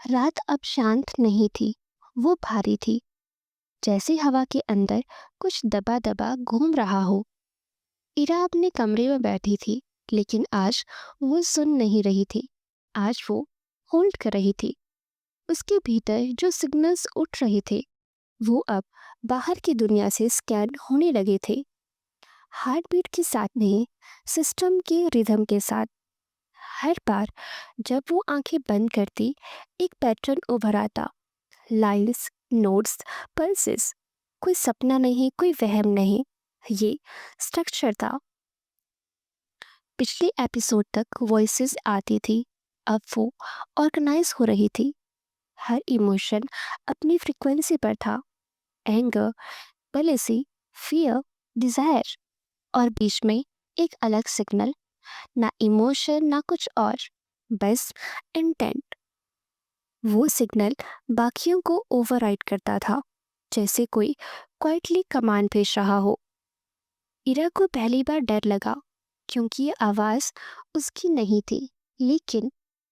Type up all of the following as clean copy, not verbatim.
रात अब शांत नहीं थी, वो भारी थी, जैसे हवा के अंदर कुछ दबा दबा घूम रहा हो। इरा अपने कमरे में बैठी थी, लेकिन आज वो सुन नहीं रही थी। आज वो होल्ड कर रही थी। उसके भीतर जो सिग्नल्स उठ रहे थे, वो अब बाहर की दुनिया से स्कैन होने लगे थे। हार्ट बीट के साथ नहीं, सिस्टम के रिदम के साथ। हर बार जब वो आंखें बंद करती, एक पैटर्न उभर आता। Lines, notes, pulses. कोई सपना नहीं, कोई वहम नहीं, ये स्ट्रक्चर था। पिछले एपिसोड तक वॉइसेस आती थी, अब वो ऑर्गेनाइज हो रही थी। हर इमोशन अपनी फ्रीक्वेंसी पर था। एंगर, जेलसी, फियर, डिजायर, और बीच में एक अलग सिग्नल। ना इमोशन ना कुछ और, बस इंटेंट। वो सिग्नल बाकियों को ओवरराइड करता था, जैसे कोई क्वाइटली कमांड भेज रहा हो। इरा को पहली बार डर लगा, क्योंकि ये आवाज उसकी नहीं थी, लेकिन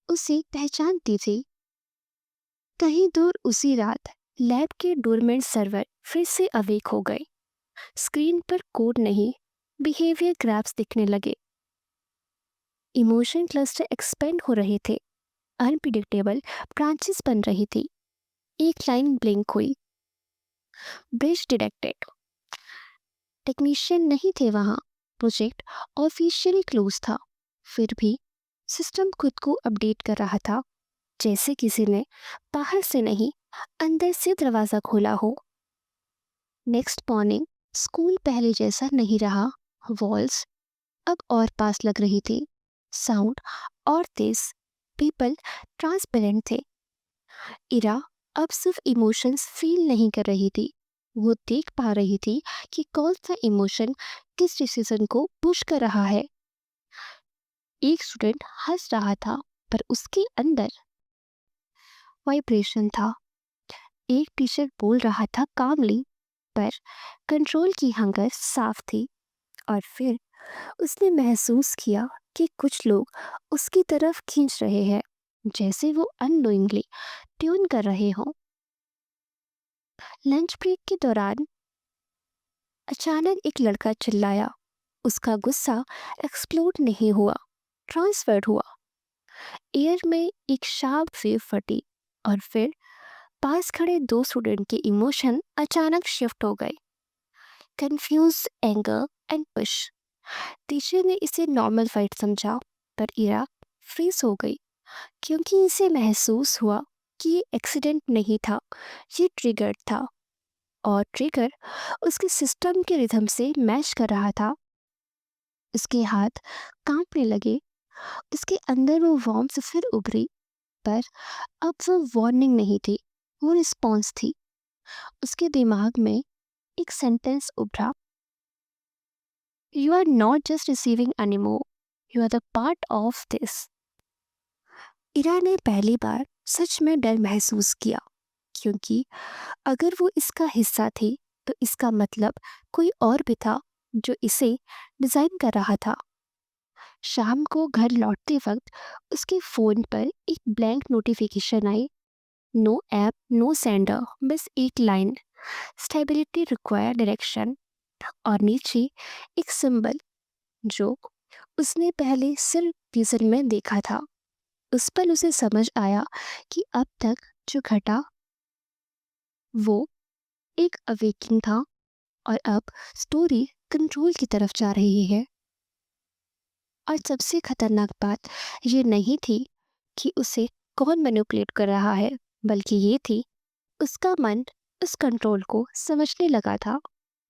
उसे पहचानती थी। कहीं दूर उसी रात लैब के डोरमेट सर्वर फिर से अवेक हो गए। स्क्रीन पर कोड नहीं, बिहेवियर ग्राफ्स दिखने लगे। इमोशन क्लस्टर एक्सपेंड हो रहे थे। अनप्रिडिक्टेबल ब्रांचेस बन रही थी। एक लाइन ब्लिंक हुई। Bridge detected. टेक्नीशियन नहीं थे वहां। प्रोजेक्ट ऑफिशियली क्लोज था। फिर भी सिस्टम खुद को अपडेट कर रहा था, जैसे किसी ने बाहर से नहीं, अंदर से दरवाजा खोला हो। नेक्स्ट मॉर्निंग स्कूल पहले जैसा नहीं रहा। वॉल्स अब और पास लग रही थी। साउंड और तेज। पीपल ट्रांसपेरेंट थे। इरा अब सिर्फ इमोशंस फील नहीं कर रही थी, वो देख पा रही थी कि कौन सा इमोशन किस डिसीजन को पुश कर रहा है। एक स्टूडेंट हंस रहा था, पर उसके अंदर वाइब्रेशन था। एक टीचर बोल रहा था कामली, पर कंट्रोल की हंगर साफ थी। और फिर उसने महसूस किया कि कुछ लोग उसकी तरफ खींच रहे हैं, जैसे वो अननोइंगली ट्यून कर रहे हों। लंच ब्रेक के दौरान अचानक एक लड़का चिल्लाया। उसका गुस्सा एक्सप्लोड नहीं हुआ, ट्रांसफर हुआ। एयर में एक शार्प वेव फटी, और फिर पास खड़े दो स्टूडेंट के इमोशन अचानक शिफ्ट हो गए। Confuse, anger and push. Teacher ने इसे नॉर्मल फाइट समझा, पर इरा फ्रीज हो गई, क्योंकि इसे महसूस हुआ कि ये एक्सीडेंट नहीं था, ये ट्रिगर था। और ट्रिगर उसके सिस्टम के रिथम से मैच कर रहा था। उसके हाथ कांपने लगे। उसके अंदर वो वार्मथ फिर उभरी, पर अब वो वार्निंग नहीं थी, वो रिस्पॉन्स थी। उसके दिमाग में एक सेंटेंस उभरा। You are not just receiving anymore, you are the part of this. Ira ने पहली बार सच में डर महसूस किया, क्योंकि अगर वो इसका हिस्सा थी, तो इसका मतलब कोई और भी था जो इसे डिजाइन कर रहा था। शाम को घर लौटते वक्त उसके फोन पर एक ब्लैंक नोटिफिकेशन आई। नो ऐप, नो सेंडर, बस एक लाइन, स्टेबिलिटी रिक्वायर डायरेक्शन। और नीचे एक सिंबल जो उसने पहले सिर्फ टीजर में देखा था। उस पर उसे समझ आया कि अब तक जो घटा वो एक अवेकिंग था, और अब स्टोरी कंट्रोल की तरफ जा रही है। और सबसे खतरनाक बात ये नहीं थी कि उसे कौन मैनिपुलेट कर रहा है, बल्कि ये थी उसका मन उस कंट्रोल को समझने लगा था।